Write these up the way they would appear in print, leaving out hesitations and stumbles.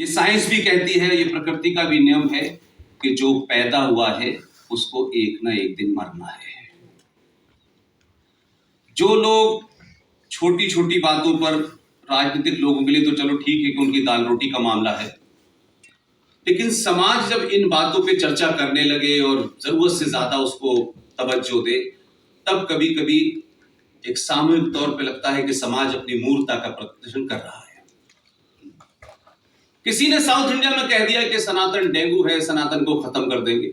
ये साइंस भी कहती है, ये प्रकृति का भी नियम है कि जो पैदा हुआ है उसको एक ना एक दिन मरना है। जो लोग छोटी छोटी बातों पर, राजनीतिक लोगों के लिए तो चलो ठीक है कि उनकी दाल रोटी का मामला है, लेकिन समाज जब इन बातों पे चर्चा करने लगे और जरूरत से ज्यादा उसको तवज्जो दे, तब कभी कभी एक सामूहिक तौर पे लगता है कि समाज अपनी मूर्खता का प्रदर्शन कर रहा है। किसी ने साउथ इंडिया में कह दिया कि सनातन डेंगू है, सनातन को खत्म कर देंगे।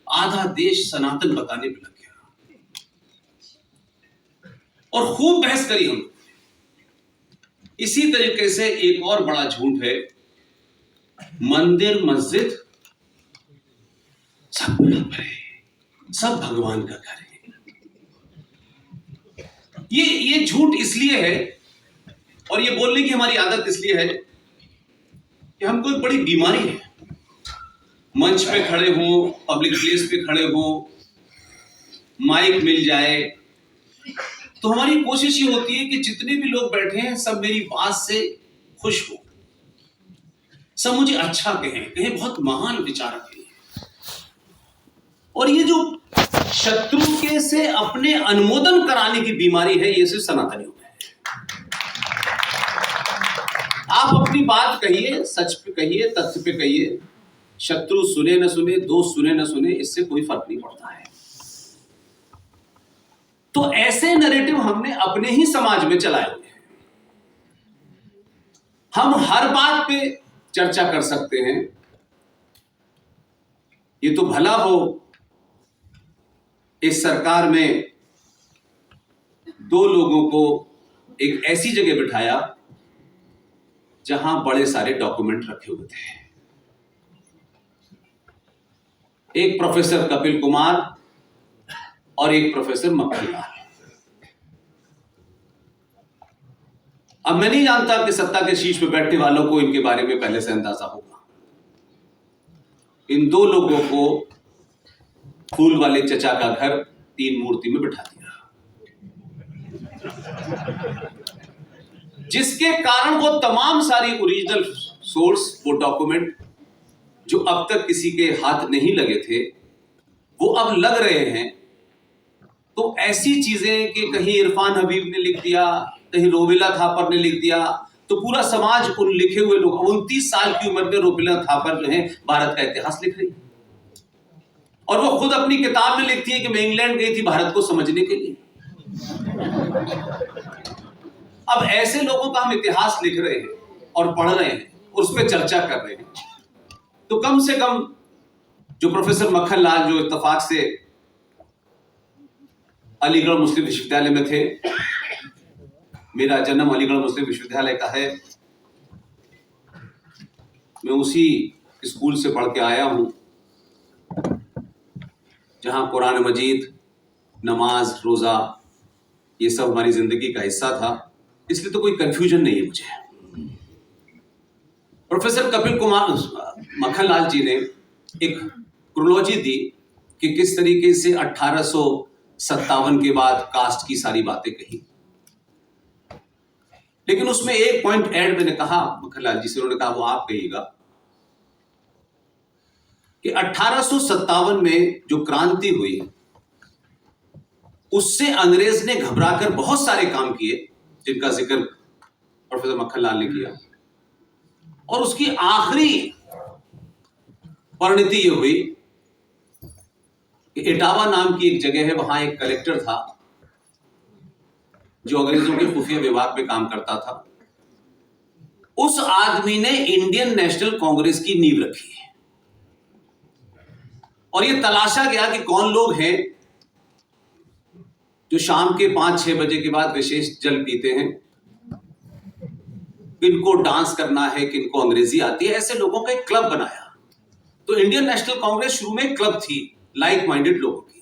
आधा देश सनातन बताने पे लग गया और खूब बहस करी हम। इसी तरीके से एक और बड़ा झूठ है, मंदिर मस्जिद सब बराबर है, सब भगवान का घर है। ये झूठ इसलिए है और ये बोलने की हमारी आदत इसलिए है कि हमको एक बड़ी बीमारी है। मंच पे खड़े हों, पब्लिक प्लेस पे खड़े हों, माइक मिल जाए तो हमारी कोशिश ये होती है कि जितने भी लोग बैठे हैं सब मेरी बात से खुश हो, सब मुझे अच्छा कहें बहुत महान विचारक है। और ये जो शत्रु के से अपने अनुमोदन कराने की बीमारी है, ये सिर्फ सनातनियों में है। आप अपनी बात कहिए, सच पे कहिए, तथ्य पे कहिए, शत्रु सुने न सुने, दोस्त सुने न सुने, इससे कोई फर्क नहीं पड़ता है। तो ऐसे नैरेटिव हमने अपने ही समाज में चलाए हुए हैं। हम हर बात पे चर्चा कर सकते हैं। ये तो भला हो इस सरकार में दो लोगों को एक ऐसी जगह बिठाया जहां बड़े सारे डॉक्यूमेंट रखे हुए थे। एक प्रोफेसर कपिल कुमार और एक प्रोफेसर मक्खन लाल। अब मैं नहीं जानता कि सत्ता के शीर्ष पे बैठने वालों को इनके बारे में पहले से अंदाजा होगा। इन दो लोगों को फूल वाले चचा का घर तीन मूर्ति में बिठा दिया, जिसके कारण वो तमाम सारी ओरिजिनल सोर्स, वो डॉक्यूमेंट जो अब तक किसी के हाथ नहीं लगे थे, वो अब लग रहे हैं। तो ऐसी चीजें कि कहीं इरफान हबीब ने लिख दिया, कहीं रोमिला थापर ने लिख दिया, तो पूरा समाज उन लिखे हुए लोग, 29 साल की उम्र में रोमिला थापर जो है भारत का इतिहास लिख रही है और वो खुद अपनी किताब में लिखती है कि मैं इंग्लैंड गई थी भारत को समझने के लिए। अब ऐसे लोगों का हम इतिहास लिख रहे हैं और पढ़ रहे हैं और उस पर चर्चा कर रहे हैं, तो कम से कम जो प्रोफेसर मक्खन लाल जो इत्तेफाक से अलीगढ़ मुस्लिम विश्वविद्यालय में थे, मेरा जन्म अलीगढ़ मुस्लिम विश्वविद्यालय का है, मैं उसी स्कूल से पढ़ के आया हूं जहां कुरान मजीद, नमाज, रोजा ये सब हमारी जिंदगी का हिस्सा था, इसलिए तो कोई कंफ्यूजन नहीं है मुझे। प्रोफेसर कपिल कुमार मक्खन लाल जी ने एक क्रोनोलॉजी दी कि किस तरीके से 1857 के बाद कास्ट की सारी बातें कही, लेकिन उसमें एक पॉइंट ऐड मैंने कहा मक्खन लाल जी से, उन्होंने कहा वो आप कहिएगा कि 1857 में जो क्रांति हुई उससे अंग्रेज ने घबराकर बहुत सारे काम किए जिनका जिक्र प्रोफेसर मक्खन लाल ने किया, और उसकी आखिरी परिणति ये हुई कि इटावा नाम की एक जगह है, वहां एक कलेक्टर था जो अंग्रेजों के खुफिया विभाग में काम करता था। उस आदमी ने इंडियन नेशनल कांग्रेस की नींव रखी और ये तलाशा गया कि कौन लोग हैं जो शाम के 5-6 बजे के बाद विशेष जल पीते हैं, किनको डांस करना है, किनको अंग्रेजी आती है, ऐसे लोगों का एक क्लब बनाया। तो इंडियन नेशनल कांग्रेस शुरू में एक क्लब थी लाइक माइंडेड लोगों की,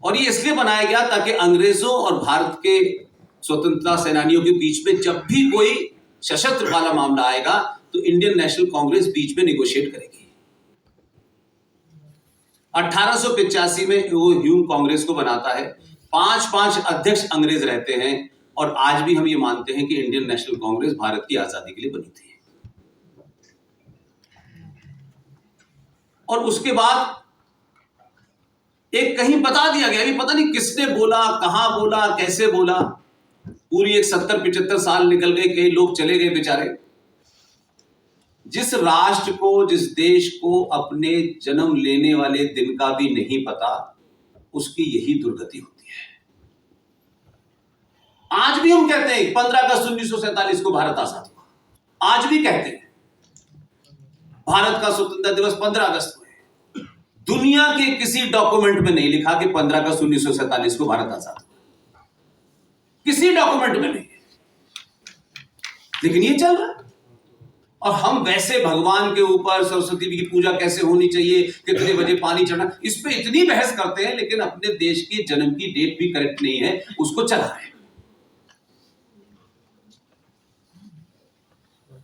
और ये इसलिए बनाया गया ताकि अंग्रेजों और भारत के स्वतंत्रता सेनानियों के बीच में जब भी कोई सशस्त्र वाला मामला आएगा तो इंडियन नेशनल कांग्रेस बीच में निगोशिएट करेगी। 1885 में वो ह्यूम कांग्रेस को बनाता है, 5-5 अध्यक्ष अंग्रेज रहते हैं, और आज भी हम ये मानते हैं कि इंडियन नेशनल कांग्रेस भारत की आजादी के लिए बनी थी। और उसके बाद एक कहीं बता दिया गया कि पता नहीं किसने बोला, कहां बोला, कैसे बोला, पूरी एक 70-75 साल निकल गए, कई लोग चले गए बेचारे। जिस राष्ट्र को, जिस देश को अपने जन्म लेने वाले दिन का भी नहीं पता, उसकी यही दुर्गति होती है। आज भी हम कहते हैं 15 अगस्त 1947 को भारत आजाद हुआ, आज भी कहते हैं भारत का स्वतंत्रता दिवस 15 अगस्त को है। दुनिया के किसी डॉक्यूमेंट में नहीं लिखा कि 15 अगस्त 1947 को भारत आजाद हुआ, किसी डॉक्यूमेंट में नहीं, लेकिन ये चल रहा है। और हम वैसे भगवान के ऊपर, सरस्वती की पूजा कैसे होनी चाहिए, कितने बजे पानी चढ़ना, इस पे इतनी बहस करते हैं, लेकिन अपने देश के जन्म की डेट भी करेक्ट नहीं है, उसको चला रहे हैं।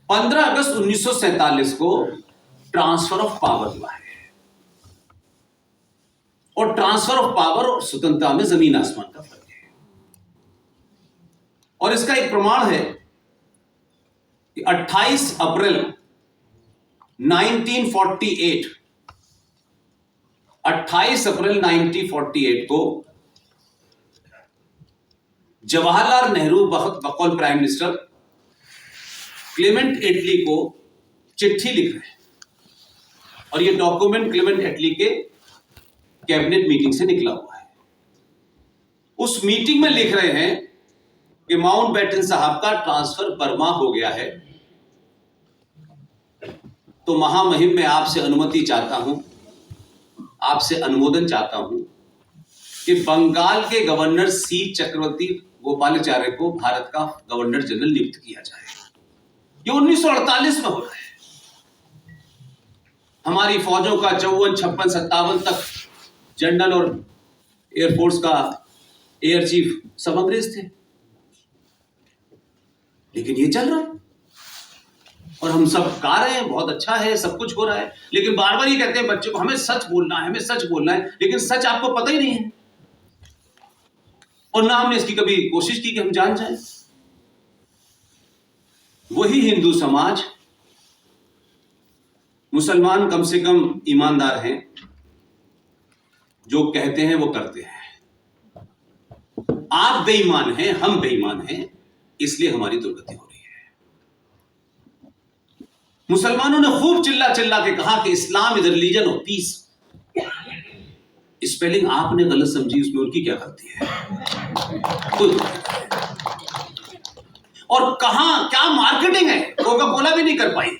15 अगस्त 1947 को ट्रांसफर ऑफ पावर हुआ है, और ट्रांसफर ऑफ पावर और स्वतंत्रता में जमीन आसमान का फर्क है। और इसका एक प्रमाण है कि 28 अप्रैल 1948, 28 अप्रैल 1948 को जवाहरलाल नेहरू बकौल प्राइम मिनिस्टर क्लेमेंट एटली को चिट्ठी लिख रहे हैं, और यह डॉक्यूमेंट क्लेमेंट एटली के कैबिनेट मीटिंग से निकला हुआ है। उस मीटिंग में लिख रहे हैं कि माउंटबेटन साहब का ट्रांसफर बर्मा हो गया है, तो महामहिम मैं आपसे अनुमति चाहता हूं, आपसे अनुमोदन चाहता हूं कि बंगाल के गवर्नर सी चक्रवर्ती गोपालाचार्य को भारत का गवर्नर जनरल नियुक्त किया जाए। ये 1948 में हो रहा है। हमारी फौजों का 54, 56, 57 तक जनरल और एयरफोर्स का एयर चीफ सब अंग्रेज थे, लेकिन ये चल रहा है और हम सब गा रहे हैं, बहुत अच्छा है, सब कुछ हो रहा है, लेकिन बार बार ये कहते हैं बच्चों को हमें सच बोलना है, हमें सच बोलना है, लेकिन सच आपको पता ही नहीं है, और ना हमने इसकी कभी कोशिश की कि हम जान जाएं। वही हिंदू समाज, मुसलमान कम से कम ईमानदार हैं, जो कहते हैं वो करते हैं। आप बेईमान हैं, हम बेईमान हैं, इसलिए हमारी दुर्गति हो रही है। मुसलमानों ने खूब चिल्ला चिल्ला के कहा कि Islam is religion of peace. Spelling आपने गलत समझी, उसमें उनकी क्या गलती है? और कहां क्या मार्केटिंग है, कोका कोला भी नहीं कर पाई।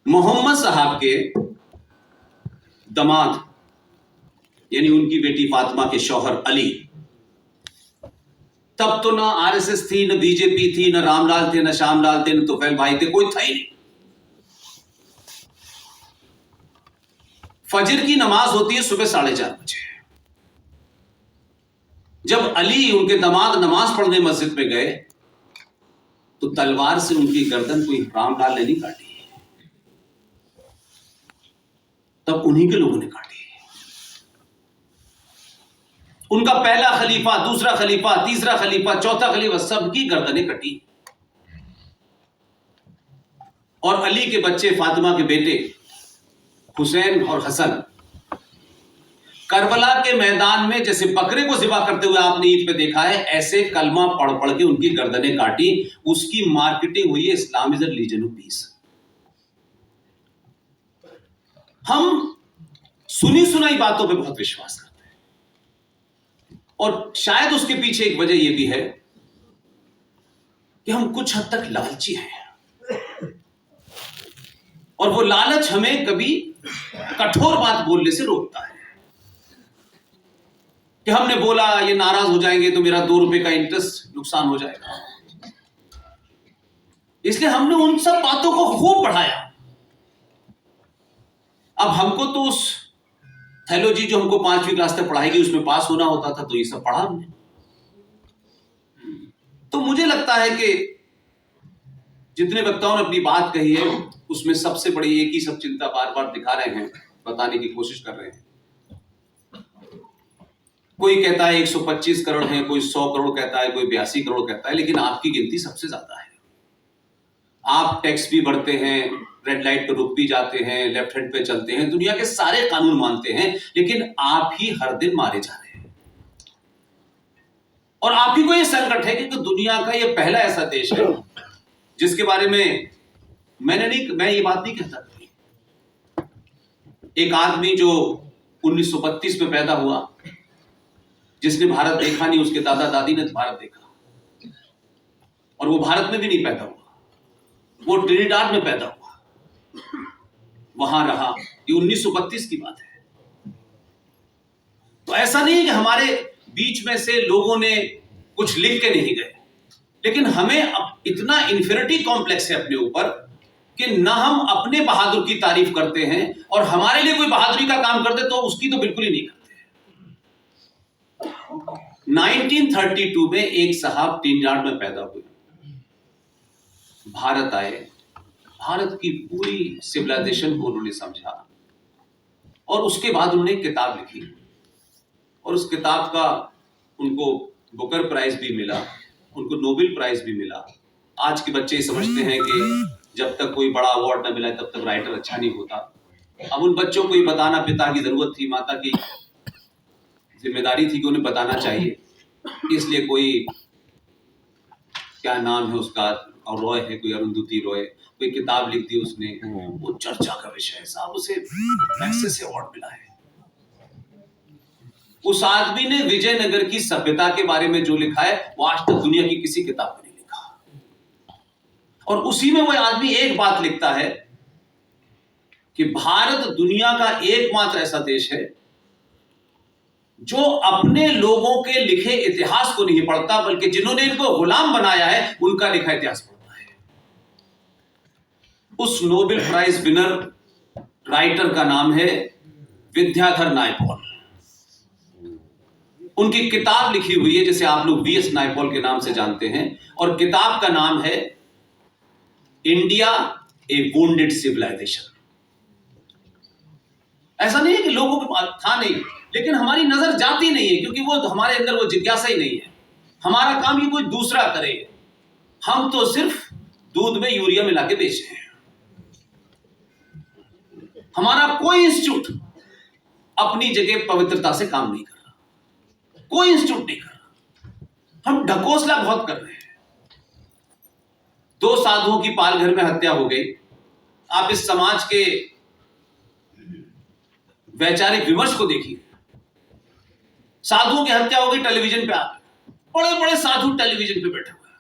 मोहम्मद साहब के दामाद यानी उनकी बेटी फातिमा के शौहर अली, तब तो ना आरएसएस थी, न बीजेपी थी, न रामलाल थे, न श्यामलाल थे, न तुफैल भाई थे, कोई था ही नहीं। फजर की नमाज होती है सुबह 4:30 बजे। जब अली उनके दामाद नमाज पढ़ने मस्जिद में गए तो तलवार से उनकी गर्दन कोई रामलाल ने नहीं काटी, तब उन्हीं के लोगों ने काटी। उनका पहला खलीफा, दूसरा खलीफा, तीसरा खलीफा, चौथा खलीफा, सबकी गर्दनें कटी। और अली के बच्चे, फातिमा के बेटे हुसैन और हसन, करबला के मैदान में जैसे बकरे को ज़िबा करते हुए आपने ईद पे देखा है, ऐसे कलमा पढ़ पढ़ के उनकी गर्दनें काटी। उसकी मार्केटिंग हुई है Islam is a religion of peace. हम सुनी सुनाई बातों पे बहुत विश्वास करते हैं, और शायद उसके पीछे एक वजह यह भी है कि हम कुछ हद तक लालची हैं, और वो लालच हमें कभी कठोर बात बोलने से रोकता है कि हमने बोला ये नाराज हो जाएंगे तो मेरा 2 रुपए का इंटरेस्ट नुकसान हो जाएगा, इसलिए हमने उन सब बातों को खूब बढ़ाया। अब हमको तो उस थैलोजी जो हमको 5वीं क्लास तक पढ़ाएगी उसमें पास होना होता था, तो ये सब पढ़ा हमने। तो मुझे लगता है कि जितने वक्ताओं ने अपनी बात कही है उसमें सबसे बड़ी एक ही सब चिंता बार बार दिखा रहे हैं, बताने की कोशिश कर रहे हैं। कोई कहता है 125 करोड़ है, कोई 100 करोड़ कहता है, कोई 82 करोड़ कहता है, लेकिन आपकी गिनती सबसे ज्यादा है। आप टैक्स भी बढ़ते हैं, रेड लाइट पे रुक भी जाते हैं, लेफ्ट हैंड पे चलते हैं, दुनिया के सारे कानून मानते हैं, लेकिन आप ही हर दिन मारे जा रहे हैं। और आप ही को ये संकट है कि दुनिया का ये पहला ऐसा देश है जिसके बारे में मैं ये बात नहीं कहता। एक आदमी जो 1932 में पैदा हुआ, जिसने भारत देखा नहीं, उसके दादा दादी ने भारत देखा, और वो भारत में भी नहीं पैदा हुआ, वो ट्रिनिडाद में पैदा हुआ, वहां रहा। ये 1932 की बात है। तो ऐसा नहीं है कि हमारे बीच में से लोगों ने कुछ लिख के नहीं गए, लेकिन हमें अब इतना इंफीरियरिटी कॉम्प्लेक्स है अपने ऊपर कि ना हम अपने बहादुर की तारीफ करते हैं, और हमारे लिए कोई बहादुरी का काम करते तो उसकी तो बिल्कुल ही नहीं करते। 1932 में एक साहब ट्रिनिडाद में पैदा हुए, भारत आए, भारत की पूरी सिविलाइजेशन को उन्होंने समझा, और उसके बाद उन्होंने एक किताब लिखी, और उस किताब का उनको बुकर प्राइज भी मिला, उनको नोबेल प्राइज भी मिला। आज के बच्चे समझते हैं कि जब तक कोई बड़ा अवार्ड न मिला तब तक राइटर अच्छा नहीं होता। अब उन बच्चों को ये बताना पिता की जरूरत थी, माता की जिम्मेदारी थी कि उन्हें बताना चाहिए, इसलिए कोई क्या नाम है उसका, और रॉय है, कोई अरुंधति रॉय, कोई किताब लिख दी उसने, वो चर्चा का विषय है साहब, उसे मैग्सेसे से अवार्ड मिला है। उस आदमी ने विजयनगर की सभ्यता के बारे में जो लिखा है वो आज तक दुनिया की किसी किताब में नहीं लिखा। और उसी में वो आदमी एक बात लिखता है कि भारत दुनिया का एकमात्र ऐसा देश है जो अपने लोगों के लिखे इतिहास को नहीं पढ़ता, बल्कि जिन्होंने इनको गुलाम बनाया है उनका लिखा इतिहास पढ़ता है। उस नोबेल प्राइज विनर राइटर का नाम है विद्याधर नायपॉल। उनकी किताब लिखी हुई है जिसे आप लोग वीएस नायपॉल के नाम से जानते हैं, और किताब का नाम है इंडिया ए वुंडेड सिविलाइजेशन। ऐसा नहीं है कि लोगों को था नहीं, लेकिन हमारी नजर जाती नहीं है, क्योंकि वो हमारे अंदर वो जिज्ञासा ही नहीं है। हमारा काम ये कोई दूसरा करे, हम तो सिर्फ दूध में यूरिया मिला के बेच रहे हैं। हमारा कोई इंस्टीट्यूट अपनी जगह पवित्रता से काम नहीं कर रहा, कोई इंस्टीट्यूट नहीं कर रहा। हम ढकोसला बहुत कर रहे हैं। 2 साधुओं की पालघर में हत्या हो गई। आप इस समाज के वैचारिक विमर्श को देखिए। साधुओं की हत्या हो गई, टेलीविजन पे आ गए, बड़े बड़े साधु टेलीविजन पे बैठे हुए हैं।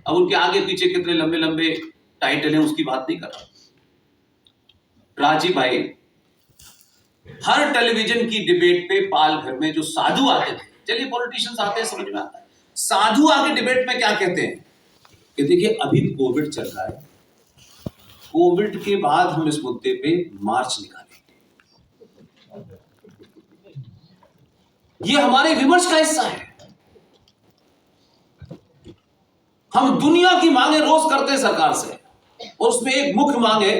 अब उनके आगे पीछे कितने लंबे लंबे टाइटल हैं उसकी बात नहीं कर रहा। राजीव भाई, हर टेलीविजन की डिबेट पे पालघर में जो साधु आते थे, चलिए पॉलिटिशियंस आते हैं समझ में आता है, साधु आके डिबेट में क्या कहते हैं कि देखिए अभी कोविड चल रहा है, कोविड के बाद हम इस मुद्दे पे मार्च निकालेंगे। ये हमारे विमर्श का हिस्सा है। हम दुनिया की मांगे रोज करते हैं सरकार से, और उसमें एक मुख्य मांग है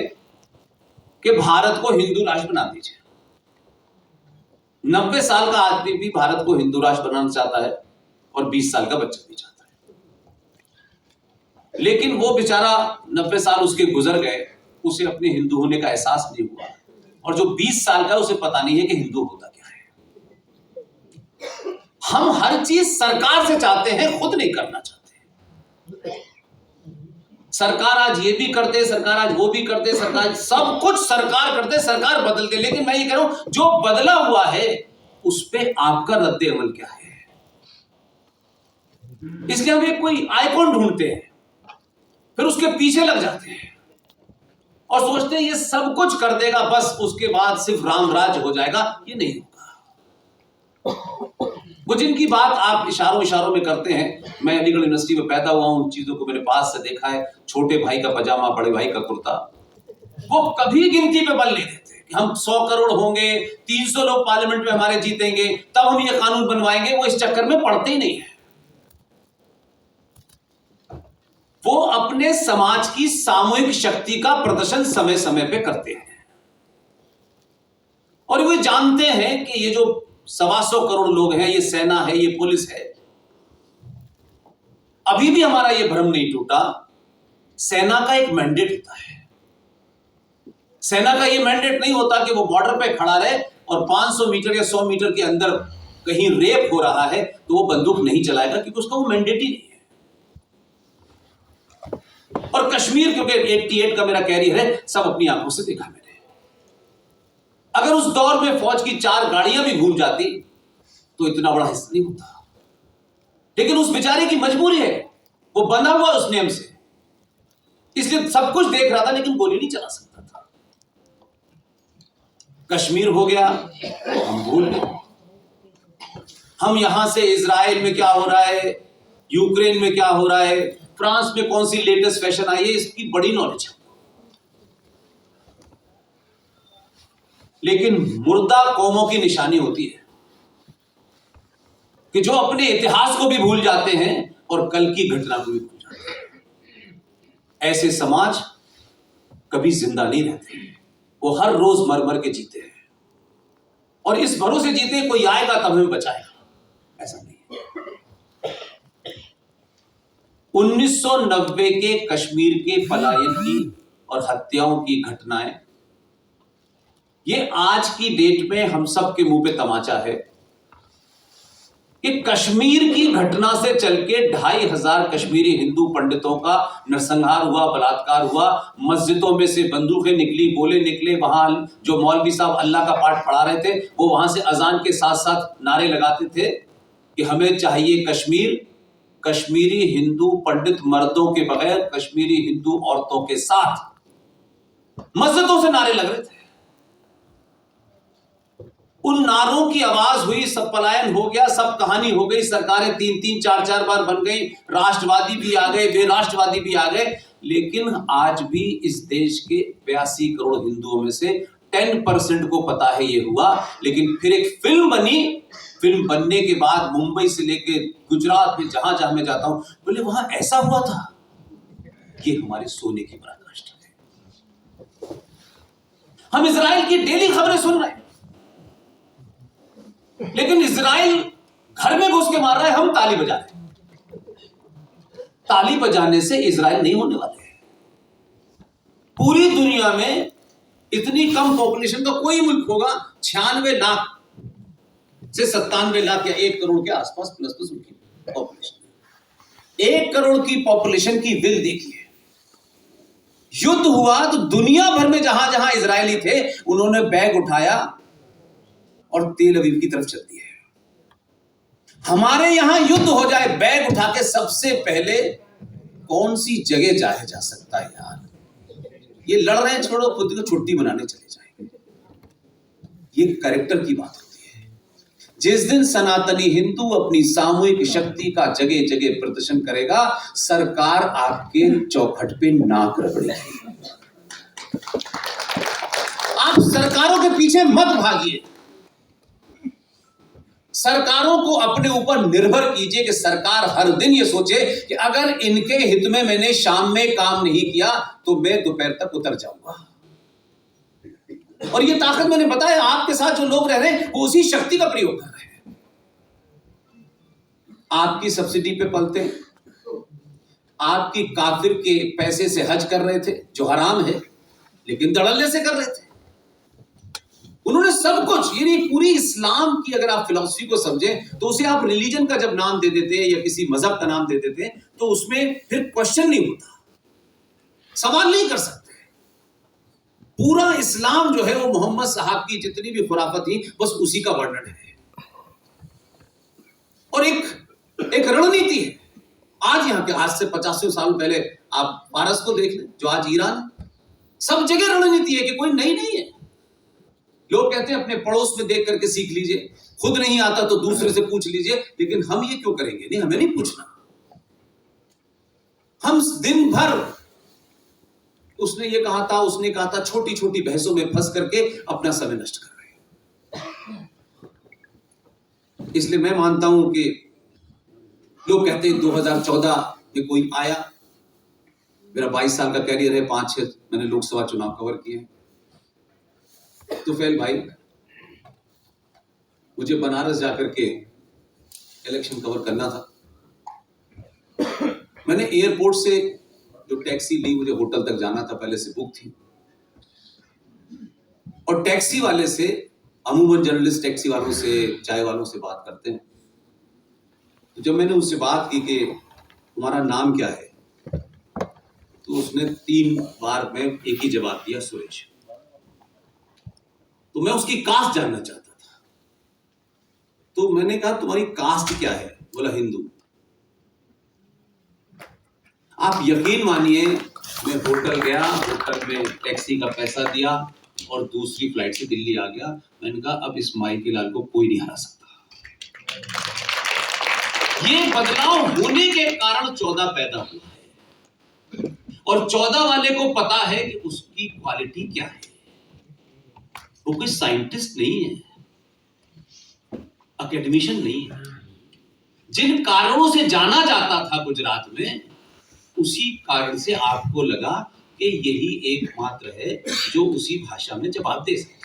कि भारत को हिंदू राष्ट्र बना दीजिए। 90 साल का आदमी भी भारत को हिंदू राष्ट्र बनाना चाहता है, और 20 साल का बच्चा भी चाहता है। लेकिन वो बेचारा 90 साल उसके गुजर गए, उसे अपने हिंदू होने का एहसास नहीं हुआ, और जो 20 साल का उसे पता नहीं है कि हिंदू होता क्या है। हम हर चीज सरकार से चाहते हैं, खुद नहीं करना चाहते। सरकार आज ये भी करते, सरकार आज वो भी करते, सरकार सब कुछ सरकार करते, सरकार बदलते, लेकिन मैं ये कह रहा हूं जो बदला हुआ है उस पे आपका रद्द अमल क्या है। इसलिए हम एक कोई आइकॉन ढूंढते हैं, फिर उसके पीछे लग जाते हैं और सोचते हैं ये सब कुछ कर देगा, बस उसके बाद सिर्फ राम राज हो जाएगा। ये नहीं होगा। वो जिनकी बात आप इशारों में करते हैं, मैं अलीगढ़ यूनिवर्सिटी में पैदा हुआ हूं, उन चीजों को मैंने पास से देखा है। छोटे भाई का पजामा, बड़े भाई का कुर्ता, वो कभी गिनती पे बल नहीं देते कि हम 100 करोड़ होंगे, 300 लोग पार्लियामेंट में हमारे जीतेंगे, तब हम ये कानून बनवाएंगे। वो इस चक्कर में पड़ते ही नहीं है। वो अपने समाज की सामूहिक शक्ति का प्रदर्शन समय समय पे करते हैं, और वे जानते हैं कि ये जो 125 करोड़ लोग हैं, ये सेना है, ये पुलिस है। अभी भी हमारा ये भ्रम नहीं टूटा। सेना का एक मैंडेट होता है, सेना का ये मैंडेट नहीं होता कि वो बॉर्डर पे खड़ा रहे और 500 मीटर या 100 मीटर के अंदर कहीं रेप हो रहा है तो वो बंदूक नहीं चलाएगा, क्योंकि उसका वो मैंडेट ही नहीं है। और कश्मीर क्योंकि 88 का मेरा कैरियर है, सब अपनी आंखों से देखा मैंने। अगर उस दौर में फौज की 4 गाड़ियां भी भूल जाती तो इतना बड़ा हिस्सा नहीं होता, लेकिन उस बेचारे की मजबूरी है, वो बंधा हुआ उस नियम से, इसलिए सब कुछ देख रहा था लेकिन गोली नहीं चला सकता था। कश्मीर हो गया, हम भूल गए। हम यहां से इजराइल में क्या हो रहा है, यूक्रेन में क्या हो रहा है, फ्रांस में कौन सी लेटेस्ट फैशन आई है, इसकी बड़ी नॉलेज है। लेकिन मुर्दा कौमों की निशानी होती है कि जो अपने इतिहास को भी भूल जाते हैं और कल की घटना को भी भूल जाते हैं। ऐसे समाज कभी जिंदा नहीं रहते, वो हर रोज मर मर के जीते हैं और इस भरोसे जीते हैं कोई आएगा तब हमें बचाएगा, ऐसा नहीं। 1990 के कश्मीर के पलायन की और हत्याओं की घटनाएं ये आज की डेट में हम सब के मुंह पे तमाचा है कि कश्मीर की घटना से चल के 2500 कश्मीरी हिंदू पंडितों का नरसंहार हुआ, बलात्कार हुआ, मस्जिदों में से बंदूकें निकली, गोले निकले, वहां जो मौलवी साहब अल्लाह का पाठ पढ़ा रहे थे वो वहां से अजान के साथ साथ नारे लगाते थे कि हमें चाहिए कश्मीर, कश्मीरी हिंदू पंडित मर्दों के बगैर कश्मीरी हिंदू औरतों के साथ, मस्जिदों से नारे लग रहे थे। उन नारों की आवाज हुई, सब पलायन हो गया, सब कहानी हो गई, सरकारें 3-3, 4-4 बार बन गई, राष्ट्रवादी भी आ गए, बेराष्ट्रवादी भी आ गए, लेकिन आज भी इस देश के 82 करोड़ हिंदुओं में से 10% को पता है ये हुआ। लेकिन फिर एक फिल्म बनी, फिल्म बनने के बाद मुंबई से लेके गुजरात में जहां जहां मैं जाता हूं, बोले वहां ऐसा हुआ था। ये हमारे सोने की पराकाष्ठा है। हम इजराइल की डेली खबरें सुन रहे हैं, लेकिन इजराइल घर में घुस के मार रहा है, हम ताली बजा रहे हैं। ताली बजाने से इजराइल नहीं होने वाले हैं। पूरी दुनिया में इतनी कम पॉपुलेशन का कोई मुल्क होगा, 96 लाख से 97 लाख या 1 करोड़ के आसपास प्लस उनकी पॉपुलेशन। 1 करोड़ की पॉपुलेशन की विल देखिए। युद्ध हुआ तो दुनिया भर में जहां जहां इजरायली थे उन्होंने बैग उठाया और तेल अवीव की तरफ चल दिए। हमारे यहां युद्ध हो जाए, बैग उठा के सबसे पहले कौन सी जगह जाया जा सकता है यार? ये लड़ रहे हैं, छोड़ो, खुद को छुट्टी मनाने चले जाएंगे। ये कैरेक्टर की बात होती है। जिस दिन सनातनी हिंदू अपनी सामूहिक शक्ति का जगह जगह प्रदर्शन करेगा, सरकार आपके चौखट पे नाक रगड़ेगी। आप सरकारों के पीछे मत भागिए, सरकारों को अपने ऊपर निर्भर कीजिए कि सरकार हर दिन ये सोचे कि अगर इनके हित में मैंने शाम में काम नहीं किया तो मैं दोपहर तक उतर जाऊंगा। और ये ताकत मैंने बताया, आपके साथ जो लोग रह रहे हैं वो उसी शक्ति का प्रयोग कर रहे हैं। आपकी सब्सिडी पे पलते हैं, आपकी काफिर के पैसे से हज कर रहे थे जो हराम है, लेकिन धड़ल्ले से कर रहे थे। उन्होंने सब कुछ, यानी पूरी इस्लाम की अगर आप फिलॉसफी को समझें तो उसे आप रिलीजन का जब नाम दे देते हैं या किसी मजहब का नाम दे देते हैं तो उसमें फिर क्वेश्चन नहीं होता, सवाल नहीं कर सकते। पूरा इस्लाम जो है वो मोहम्मद साहब की जितनी भी खुराफत थी बस उसी का वर्णन है और एक रणनीति है। आज यहाँ के, आज से 50 साल पहले आप फारस को देख लें जो आज ईरान है, सब जगह रणनीति है कि कोई नई नहीं है। लोग कहते हैं अपने पड़ोस में देख करके सीख लीजिए, खुद नहीं आता तो दूसरे से पूछ लीजिए, लेकिन हम ये क्यों करेंगे? नहीं, हमें नहीं पूछना। हम दिन भर उसने ये कहा था, उसने कहा था, छोटी छोटी बहसों में फंस करके अपना समय नष्ट कर रहे हैं। इसलिए मैं मानता हूं कि लोग कहते हैं 2014 में कोई आया, मेरा 22 साल का कैरियर है, 5-6 मैंने लोकसभा चुनाव कवर किए हैं। तो फैल भाई, मुझे बनारस जाकर के इलेक्शन कवर करना था। मैंने एयरपोर्ट से जो टैक्सी ली, मुझे होटल तक जाना था, पहले से बुक थी। और टैक्सी वाले से, अमूमन जर्नलिस्ट टैक्सी वालों से, चाय वालों से बात करते हैं। तो जब मैंने उससे बात की कि तुम्हारा नाम क्या है, तो उसने 3 बार में एक ही जवाब दिया, सुरेश। तो मैं उसकी कास्ट जानना चाहता था। तो मैंने कहा तुम्हारी कास्ट क्या है? बोला हिंदू। आप यकीन मानिए, मैं होटल गया, होटल में टैक्सी का पैसा दिया और दूसरी फ्लाइट से दिल्ली आ गया। मैंने कहा अब इस माइके लाल को कोई नहीं हरा सकता। ये बदलाव होने के कारण 14 पैदा हुआ है और 14 वाले को पता है कि उसकी क्वालिटी क्या है। वो कोई साइंटिस्ट नहीं है, एकेडमिशियन नहीं है। जिन कारणों से जाना जाता था गुजरात में, उसी कारण से आपको लगा कि यही एकमात्र है जो उसी भाषा में जवाब दे सकता है।